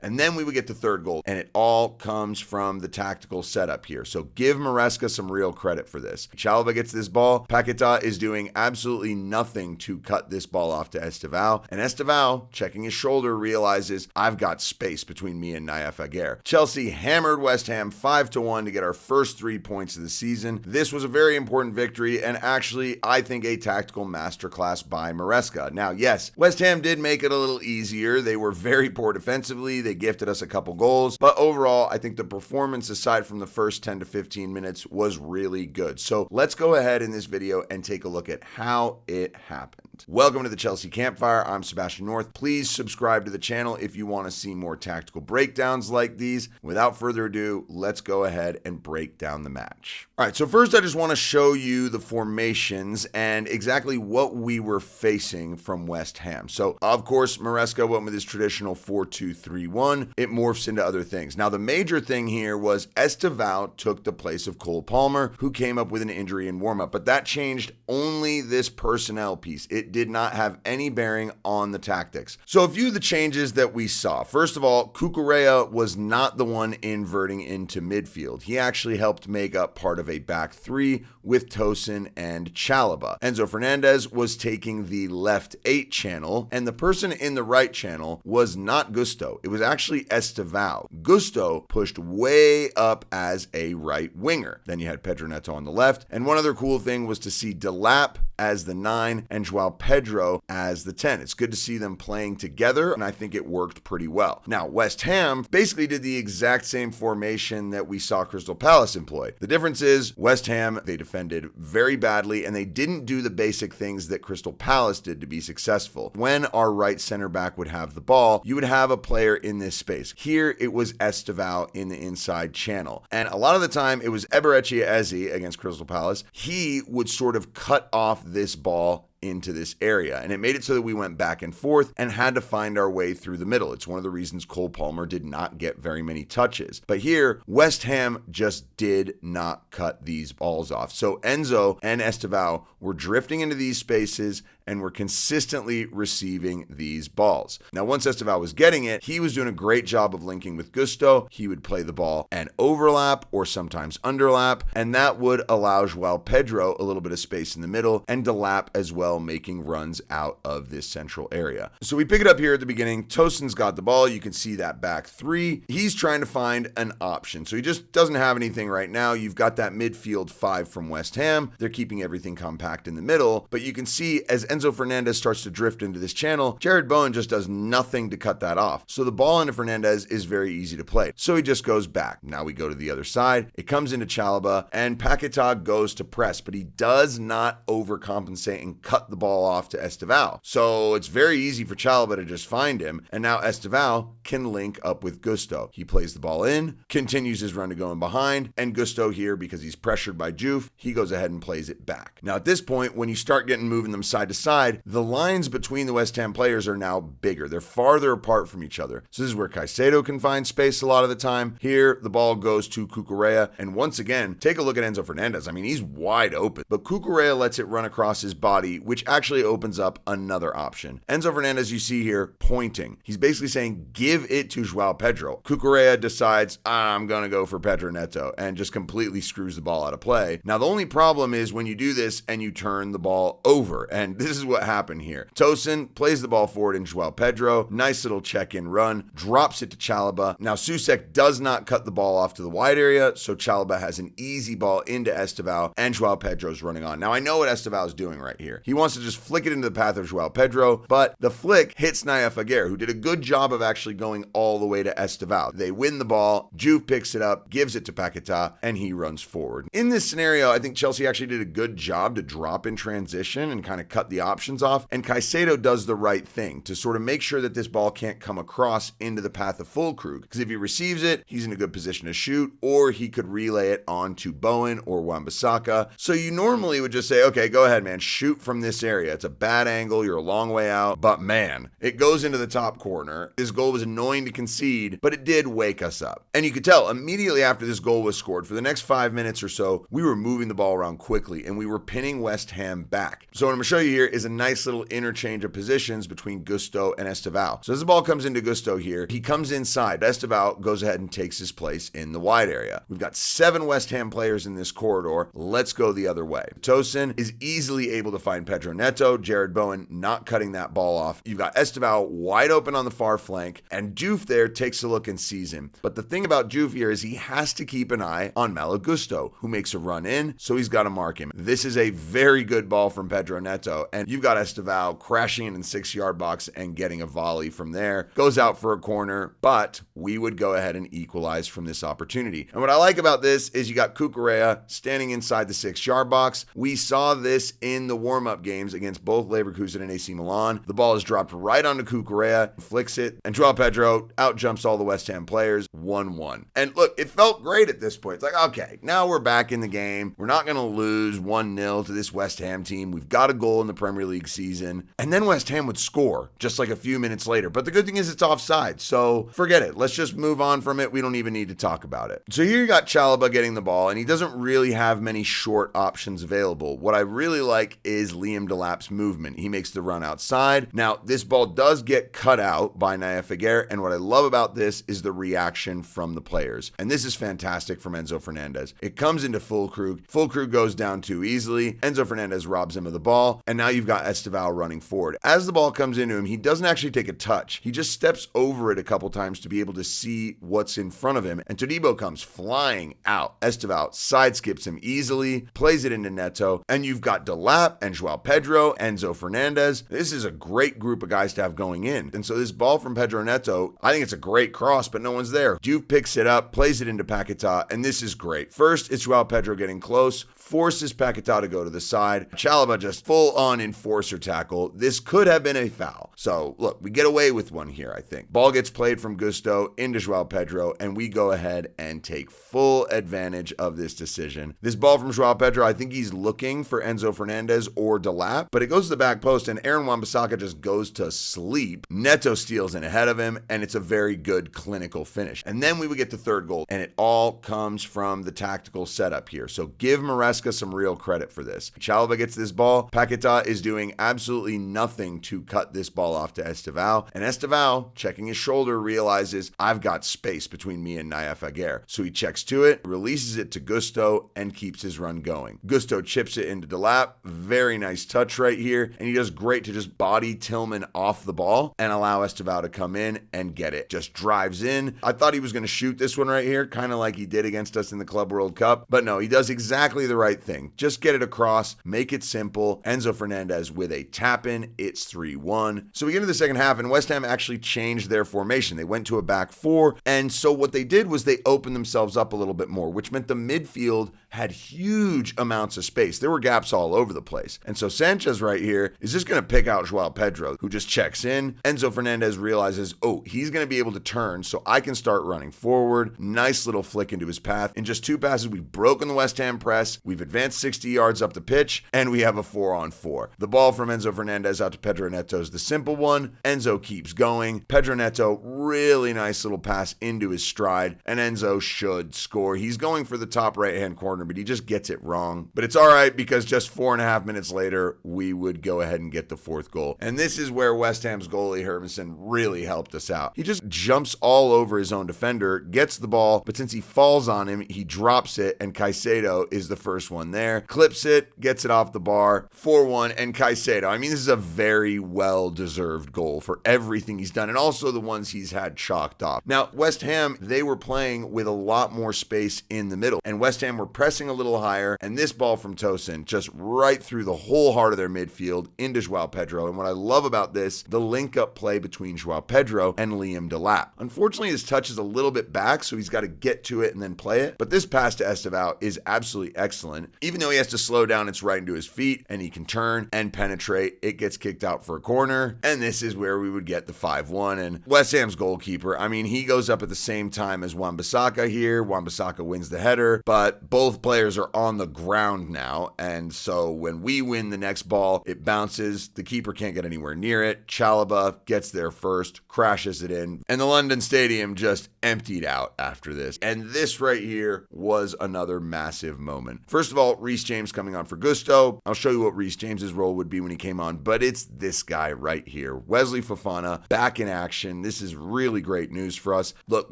and then we would get the third goal, and it all comes from the tactical setup here. So give Maresca some real credit for this. Chalobah gets this ball. Paquetá is doing absolutely nothing to cut this ball off to Estevao, and Estevao, checking his shoulder, realizes I've got space between me and Nayef Aguirre. Chelsea hammered West Ham 5-1 to get our first 3 points of the season. This was a very important victory, and actually, I think a tactical masterclass by Maresca. Now, yes, West Ham did make it a little easier. They were very poor defensively. They gifted us a couple goals, but overall, I think the performance, aside from the first 10 to 15 minutes, was really good. So let's go ahead in this video and take a look at how it happened. Welcome to the Chelsea Campfire. I'm Sebastian North. Please subscribe to the channel if you want to see more tactical breakdowns like these. Without further ado, let's go ahead and break down the match. All right, so first I just want to show you the formations and exactly what we were facing from West Ham. So, of course, Maresca went with his traditional 4-2-3-1. It morphs into other things. Now, the major thing here was Estevao took the place of Cole Palmer, who came up with an injury in warm-up, but that changed only this personnel piece. It did not have any bearing on the tactics. So a few of the changes that we saw. First of all, Cucurella was not the one inverting into midfield. He actually helped make up part of a back three with Tosin and Chalobah. Enzo Fernandez was taking the left 8 channel, and the person in the right channel was not Gusto. It was actually Estevao. Gusto pushed way up as a right winger. Then you had Pedro Neto on the left, and one other cool thing was to see Delap as the 9 and Joao Pedro as the 10. It's good to see them playing together, and I think it worked pretty well. Now, West Ham basically did the exact same formation that we saw Crystal Palace employ. The difference is West Ham, they defended very badly, and they didn't do the basic things that Crystal Palace did to be successful. When our right center back would have the ball, you would have a player in this space. Here, it was Estevao in the inside channel. And a lot of the time, it was Eberechi Eze against Crystal Palace. He would sort of cut off this ball into this area, and it made it so that we went back and forth and had to find our way through the middle. It's one of the reasons Cole Palmer did not get very many touches. But here, West Ham just did not cut these balls off. So Enzo and Estevao were drifting into these spaces and were consistently receiving these balls. Now, once Estevao was getting it, he was doing a great job of linking with Gusto. He would play the ball and overlap or sometimes underlap, and that would allow Joao Pedro a little bit of space in the middle and Delap as well, making runs out of this central area. So we pick it up here at the beginning. Tosin's got the ball. You can see that back three. He's trying to find an option. So he just doesn't have anything right now. You've got that midfield 5 from West Ham. They're keeping everything compact in the middle, but you can see as Enzo Fernandez starts to drift into this channel, Jared Bowen just does nothing to cut that off. So the ball into Fernandez is very easy to play. So he just goes back. Now we go to the other side. It comes into Chalobah, and Paquetá goes to press, but he does not overcompensate and cut the ball off to Estevao. So it's very easy for Chalobah to just find him, and now Estevao can link up with Gusto. He plays the ball in, continues his run to go in behind, and Gusto here, because he's pressured by Juve, he goes ahead and plays it back. Now at this point, when you start moving them side to side, the lines between the West Ham players are now bigger. They're farther apart from each other. So this is where Caicedo can find space a lot of the time. Here, the ball goes to Cucurella, and once again, take a look at Enzo Fernandez. I mean, he's wide open, but Cucurella lets it run across his body, which actually opens up another option. Enzo Fernandez, you see here, pointing. He's basically saying, give it to Joao Pedro. Cucurella decides, I'm going to go for Pedro Neto, and just completely screws the ball out of play. Now, the only problem is when you do this and you turn the ball over, and this is what happened here. Tosin plays the ball forward in Joao Pedro. Nice little check-in run, drops it to Chalobah. Now, Soucek does not cut the ball off to the wide area, so Chalobah has an easy ball into Estevao, and Joao Pedro's running on. Now, I know what Estevao is doing right here. He wants to just flick it into the path of Joao Pedro, but the flick hits Nayef Aguirre, who did a good job of actually going all the way to Estevao. They win the ball, Juve picks it up, gives it to Paquetá, and he runs forward. In this scenario, I think Chelsea actually did a good job to drop in transition and kind of cut the options off, and Caicedo does the right thing to sort of make sure that this ball can't come across into the path of Füllkrug, because if he receives it, he's in a good position to shoot, or he could relay it on to Bowen or Wan-Bissaka. So you normally would just say, okay, go ahead, man, shoot from this area. It's a bad angle, you're a long way out, but man, it goes into the top corner. This goal was annoying to concede, but it did wake us up. And you could tell immediately after this goal was scored, for the next 5 minutes or so, we were moving the ball around quickly, and we were pinning West Ham back. So what I'm going to show you here is a nice little interchange of positions between Gusto and Estevao. So as the ball comes into Gusto here, he comes inside. Estevao goes ahead and takes his place in the wide area. We've got 7 West Ham players in this corridor. Let's go the other way. Tosin is easily able to find Pedro Neto. Jared Bowen not cutting that ball off. You've got Estevao wide open on the far flank, and Juve there takes a look and sees him. But the thing about Juve here is he has to keep an eye on Malo Gusto, who makes a run in, so he's got to mark him. This is a very good ball from Pedro Neto, and you've got Estevao crashing in the 6-yard box and getting a volley from there. Goes out for a corner, but we would go ahead and equalize from this opportunity. And what I like about this is you got Cucurella standing inside the 6-yard box. We saw this in the warm-up games against both Leverkusen and AC Milan. The ball is dropped right onto Cucurella, flicks it, and Joao Pedro out jumps all the West Ham players, 1-1. And look, it felt great at this point. It's like, okay, now we're back in the game. We're not going to lose 1-0 to this West Ham team. We've got a goal in the Premier League season. And then West Ham would score just like a few minutes later. But the good thing is it's offside, so forget it. Let's just move on from it. We don't even need to talk about it. So here you got Chalobah getting the ball, and he doesn't really have many short options available. What I really like is Liam Delap's movement. He makes the run outside. Now, this ball does get cut out by Naya Figuer, and what I love about this is the reaction from the players. And this is fantastic from Enzo Fernandez. It comes into Füllkrug. Füllkrug goes down too easily. Enzo Fernandez robs him of the ball, and now you've got Estevao running forward. As the ball comes into him, he doesn't actually take a touch. He just steps over it a couple times to be able to see what's in front of him, and Todibo comes flying out. Estevao sideskips him easily, plays it into Neto, and you've got Delap and Joao Pedro, Enzo Fernandez. This is a great group of guys to have going in. And so this ball from Pedro Neto, I think it's a great cross, but no one's there. Juve picks it up, plays it into Paquetá, and this is great. First, it's Joao Pedro getting close, forces Paquetá to go to the side. Chalobah just full-on enforcer tackle. This could have been a foul. So, look, we get away with one here, I think. Ball gets played from Gusto into Joao Pedro, and we go ahead and take full advantage of this decision. This ball from Joao Pedro, I think he's looking for Enzo Fernandez or Delap, but it goes to the back post, and Aaron Wan-Bissaka just goes to sleep. Neto steals in ahead of him, and it's a very good clinical finish. And then we would get the third goal, and it all comes from the tactical setup here. So give Maresca some real credit for this. Chalobah gets this ball. Paquetá is doing absolutely nothing to cut this ball off to Estevao, and Estevao, checking his shoulder, realizes I've got space between me and Naya Figuer. So he checks to it, releases it to Gusto, and keeps his run going. Gusto chips it into Delap. Very nice touch right here, and he does great to just body Tillman off the ball and allow Estevao to come in and get it. Just drives in. I thought he was going to shoot this one right here, kind of like he did against us in the Club World Cup, but no, he does exactly the right thing. Just get it across, make it simple. Enzo Fernandez with a tap-in. It's 3-1. So we get into the second half, and West Ham actually changed their formation. They went to a back four, and so what they did was they opened themselves up a little bit more, which meant the midfield had huge amounts of space. There were gaps all over the place. And so Sanchez right here is just going to pick out Joao Pedro, who just checks in. Enzo Fernandez realizes, oh, he's going to be able to turn, so I can start running forward. Nice little flick into his path. In just 2 passes, we've broken the West Ham press. We've advanced 60 yards up the pitch, and we have a 4-on-4. The ball from Enzo Fernandez out to Pedro Neto is the simple one. Enzo keeps going. Pedro Neto, really nice little pass into his stride, and Enzo should score. He's going for the top right-hand corner, but he just gets it wrong. But it's all right, because just 4.5 minutes later, we would go ahead and get the 4th goal. And this is where West Ham's goalie, Hermansen, really helped us out. He just jumps all over his own defender, gets the ball, but since he falls on him, he drops it, and Caicedo is the first one there. Clips it, gets it off the bar, 4-1, and Caicedo. I mean, this is a very well-deserved goal for everything he's done, and also the ones he's had chalked off. Now, West Ham, they were playing with a lot more space in the middle, and West Ham were pressing a little higher, and this ball from Tosin just right through the whole heart of their midfield into Joao Pedro. And what I love about this, the link-up play between Joao Pedro and Liam Delap. Unfortunately, his touch is a little bit back, so he's got to get to it and then play it, but this pass to Estevao is absolutely excellent. Even though he has to slow down, it's right into his feet, and he can turn and penetrate. It gets kicked out for a corner, and this is where we would get the 5-1. And West Ham's goalkeeper, I mean, he goes up at the same time as Wan-Bissaka here. Wan-Bissaka wins the header, but both players are on the ground now, and so when we win the next ball, it bounces. The keeper can't get anywhere near it. Chalobah gets there first, crashes it in, and the London Stadium just emptied out after this. And this right here was another massive moment. First of all, Reece James coming on for Gusto. I'll show you what Reece James's role would be when he came on, but it's this guy right here. Wesley Fofana back in action. This is really great news for us. Look,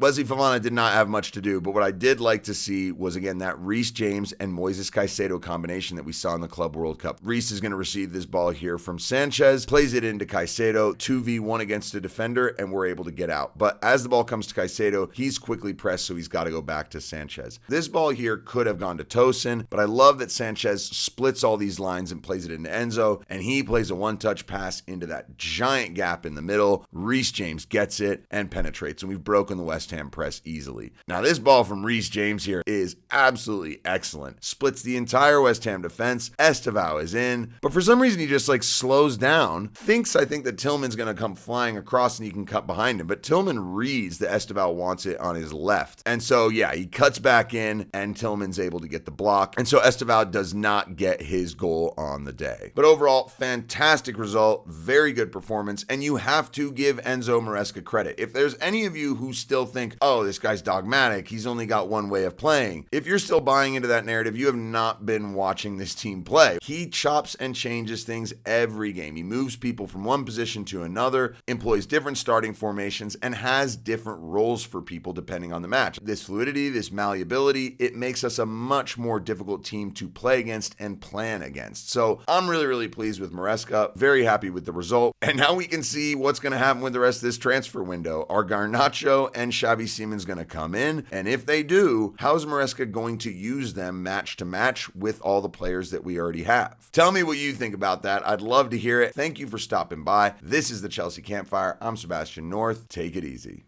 Wesley Fofana did not have much to do, but what I did like to see was, again, that Reece James and Moises Caicedo combination that we saw in the Club World Cup. Reece is going to receive this ball here from Sanchez, plays it into Caicedo, 2v1 against a defender, and we're able to get out. But as the ball comes to Caicedo, he's quickly pressed, so he's got to go back to Sanchez. This ball here could have gone to Tosin, but I love that Sanchez splits all these lines and plays it into Enzo, and he plays a one-touch pass into that giant gap in the middle. Reece James gets it and penetrates, and we've broken the West Ham press easily. Now, this ball from Reece James here is absolutely excellent. Splits the entire West Ham defense. Estevao is in, but for some reason he just slows down. I think that Tillman's going to come flying across and he can cut behind him, but Tillman reads that Estevao wants it on his left. And so, yeah, he cuts back in and Tillman's able to get the block. And so Estevao does not get his goal on the day. But overall, fantastic result, very good performance, and you have to give Enzo Maresca credit. If there's any of you who still think, oh, this guy's dogmatic, he's only got one way of playing, if you're still buying into that narrative, you have not been watching this team play. He chops and changes things every game. He moves people from one position to another, employs different starting formations, and has different roles for people depending on the match. This fluidity, this malleability, it makes us a much more difficult team to play against and plan against. So I'm really, really pleased with Maresca, very happy with the result. And now we can see what's going to happen with the rest of this transfer window. Are Garnacho and Xavi Simons going to come in? And if they do, how's Maresca going to use them match to match with all the players that we already have? Tell me what you think about that. I'd love to hear it. Thank you for stopping by. This is the Chelsea Campfire. I'm Sebastian North. Take it easy.